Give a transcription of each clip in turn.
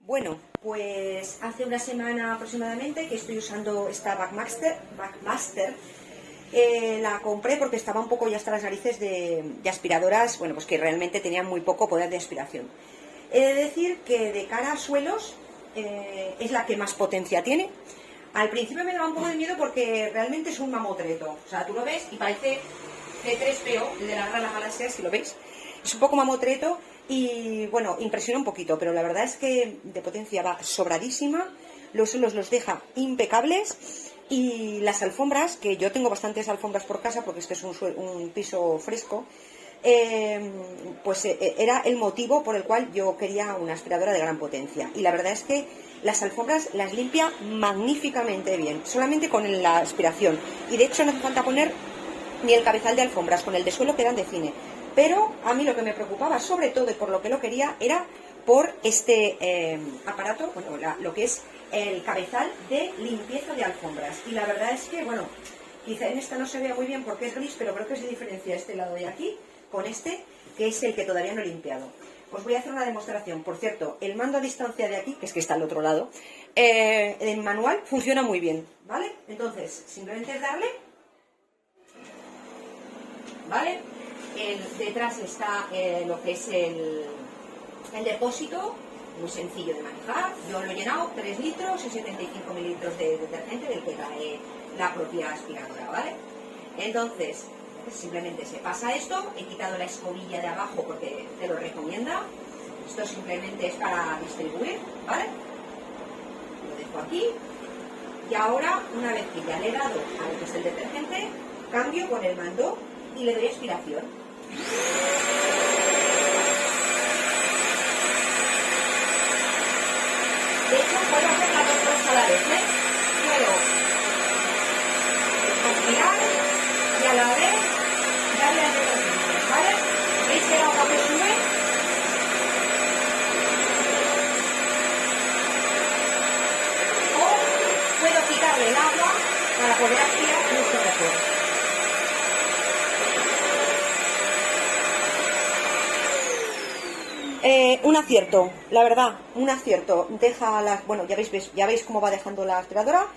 Bueno, pues hace una semana aproximadamente que estoy usando esta Vacmaster. La compré porque estaba un poco ya hasta las narices de aspiradoras, bueno, pues que realmente tenían muy poco poder de aspiración. He de decir que de cara a suelos es la que más potencia tiene. Al principio me daba un poco de miedo porque realmente es un mamotreto. O sea, tú lo ves y parece C3PO, el de la Gran Galaxia, si lo veis. Es un poco mamotreto y, bueno, impresiona un poquito, pero la verdad es que de potencia va sobradísima. Los suelos los deja impecables. Y las alfombras, que yo tengo bastantes alfombras por casa porque este es un piso fresco, pues era el motivo por el cual yo quería una aspiradora de gran potencia. Y la verdad es que las alfombras las limpia magníficamente bien, solamente con la aspiración. Y de hecho no hace falta poner ni el cabezal de alfombras, con el de suelo quedan de cine. Pero a mí lo que me preocupaba, sobre todo y por lo que lo quería, era por este aparato, bueno, lo que es el cabezal de limpieza de alfombras. Y la verdad es que, bueno, quizá en esta no se vea muy bien porque es gris, pero creo que se diferencia este lado de aquí con este, que es el que todavía no he limpiado. Os voy a hacer una demostración. Por cierto, el mando a distancia de aquí, que es que está al otro lado, en manual funciona muy bien, ¿vale? Entonces, simplemente es darle, ¿vale? Detrás está lo que es el depósito, muy sencillo de manejar. Yo lo he llenado 3 litros y 75 mililitros de detergente del que trae la propia aspiradora, ¿vale? Entonces, simplemente se pasa esto. He quitado la escobilla de abajo porque te lo recomienda. Esto simplemente es para distribuir, ¿vale? Lo dejo aquí. Y ahora, una vez que ya le he dado a lo que es el detergente, cambio con el mando y le doy aspiración. De hecho, puedo hacer las dos cosas a la vez, ¿eh? Puedo aspirar y a la vez darle al detergente, ¿vale? ¿Veis que el agua que sube? O puedo quitarle el agua para poder aspirar mucho mejor. Un acierto, la verdad, un acierto. Deja las, bueno, ya veis cómo va dejando la aspiradora.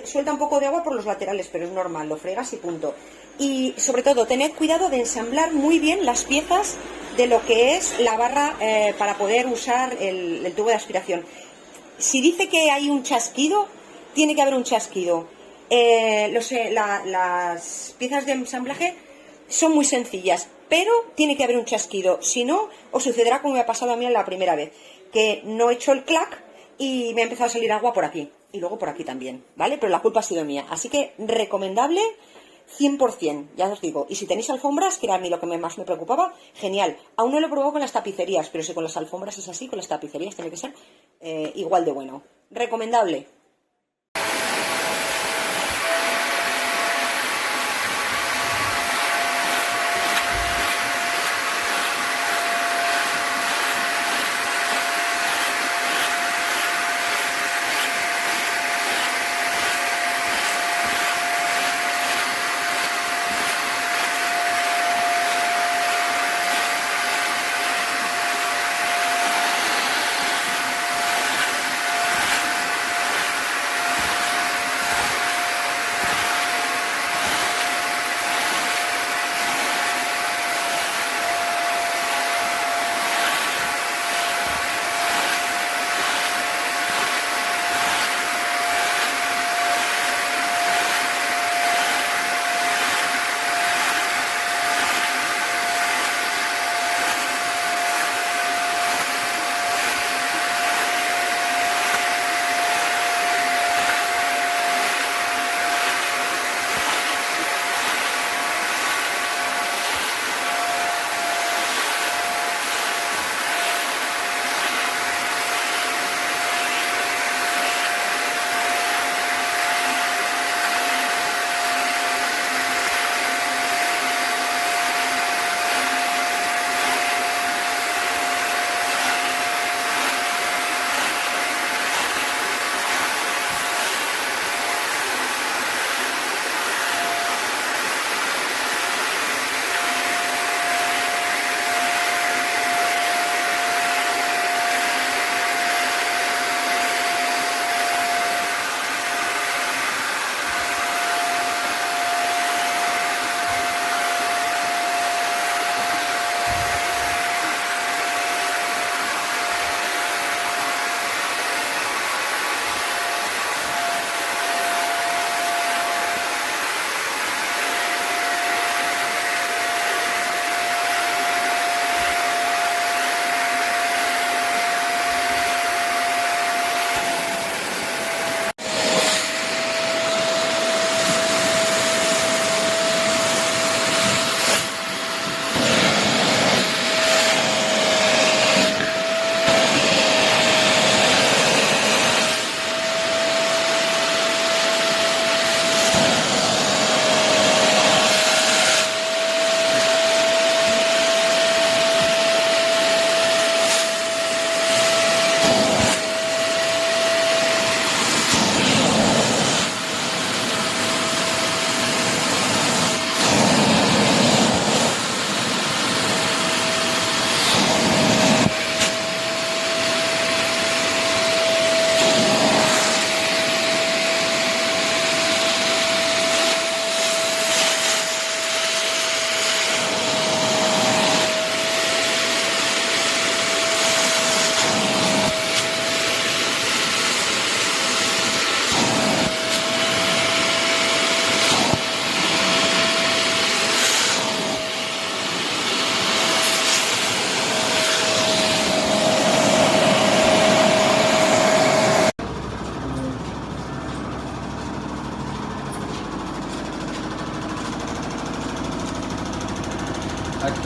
Suelta un poco de agua por los laterales, pero es normal, lo fregas y punto. Y sobre todo, tened cuidado de ensamblar muy bien las piezas de lo que es la barra para poder usar el tubo de aspiración. Si dice que hay un chasquido, tiene que haber un chasquido. Las piezas de ensamblaje son muy sencillas, pero tiene que haber un chasquido. Si no, os sucederá como me ha pasado a mí la primera vez, que no he hecho el clac y me ha empezado a salir agua por aquí y luego por aquí también, ¿vale? Pero la culpa ha sido mía, así que recomendable 100%, ya os digo. Y si tenéis alfombras, que era a mí lo que más me preocupaba, genial. Aún no lo he probado con las tapicerías, pero si con las alfombras es así, con las tapicerías tiene que ser igual de bueno. Recomendable.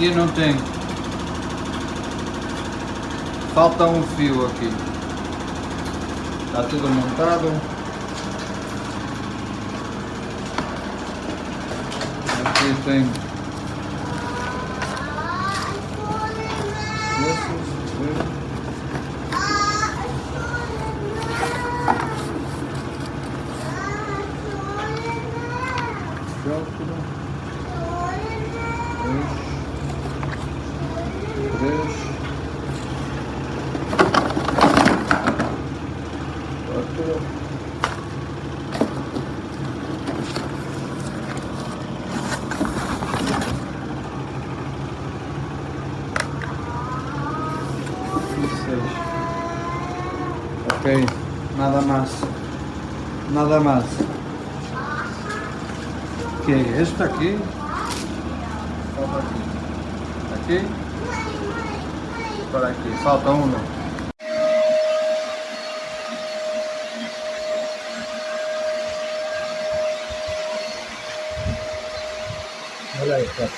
E não tem. Falta um fio aqui. Está tudo montado. Aqui tem ok, nada más, nada más. Que este aqui, falta aqui, para aqui, falta um. Olha aí, tá.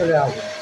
Olha a água.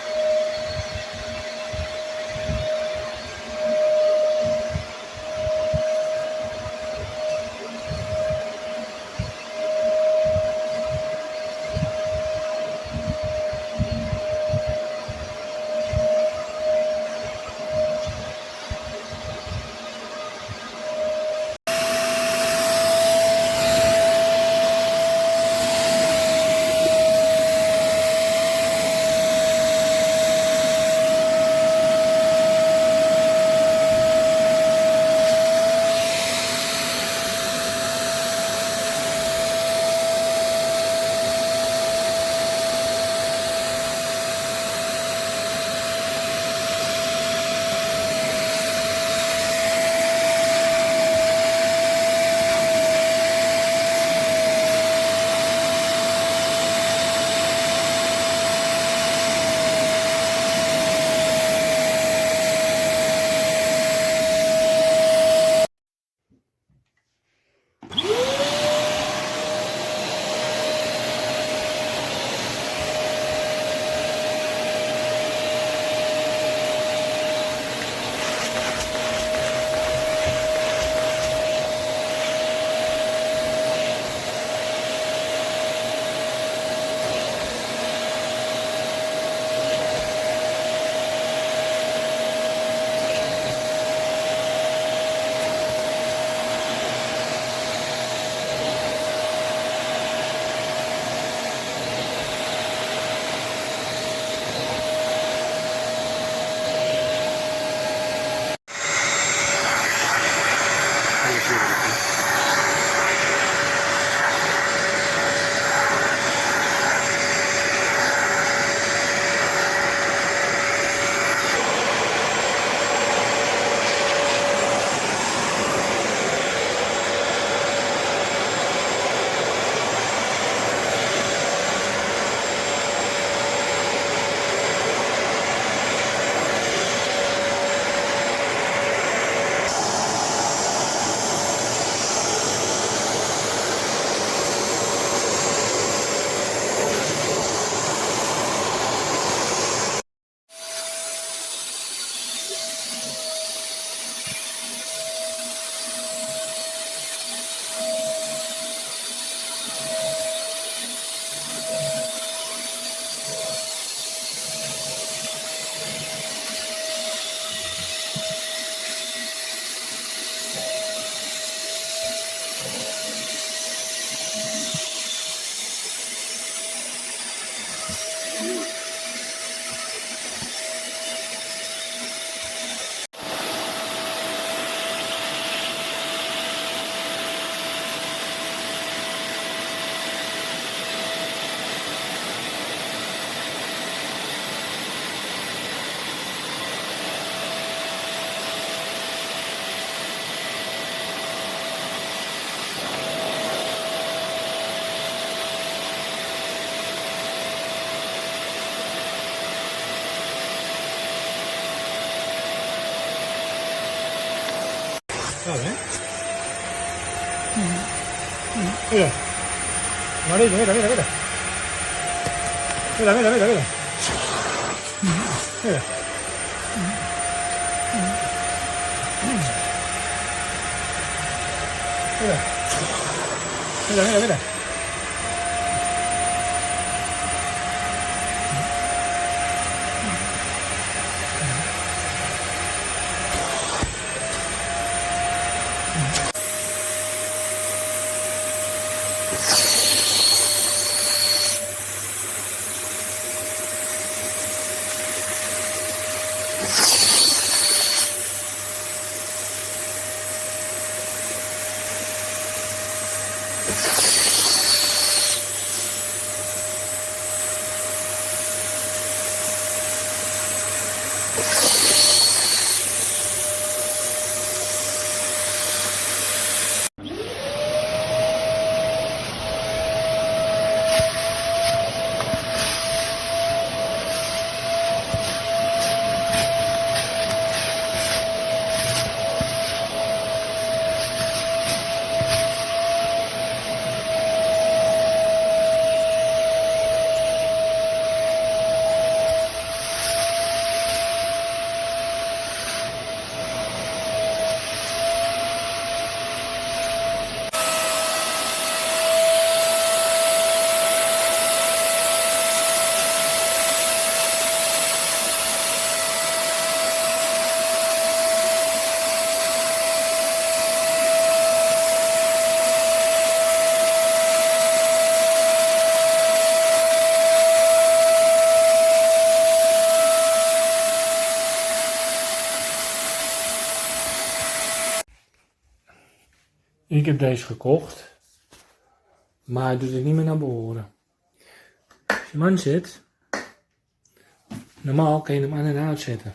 Vale. Mira. Amarillo, mira, mira, mira. Mira, mira, mira, mira. Mira. Mira. Mira, mira, mira. Ik heb deze gekocht, maar hij doet het niet meer naar behoren. Als je hem aanzet, normaal kan je hem aan en uitzetten.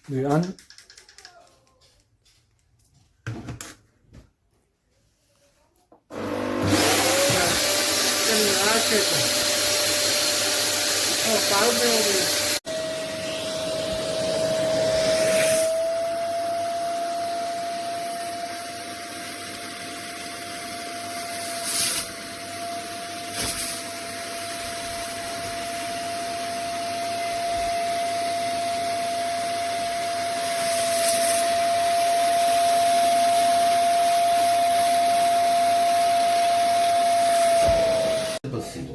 Doe je aan. Kan je hem uitzetten. Oh, fout weer. Assim.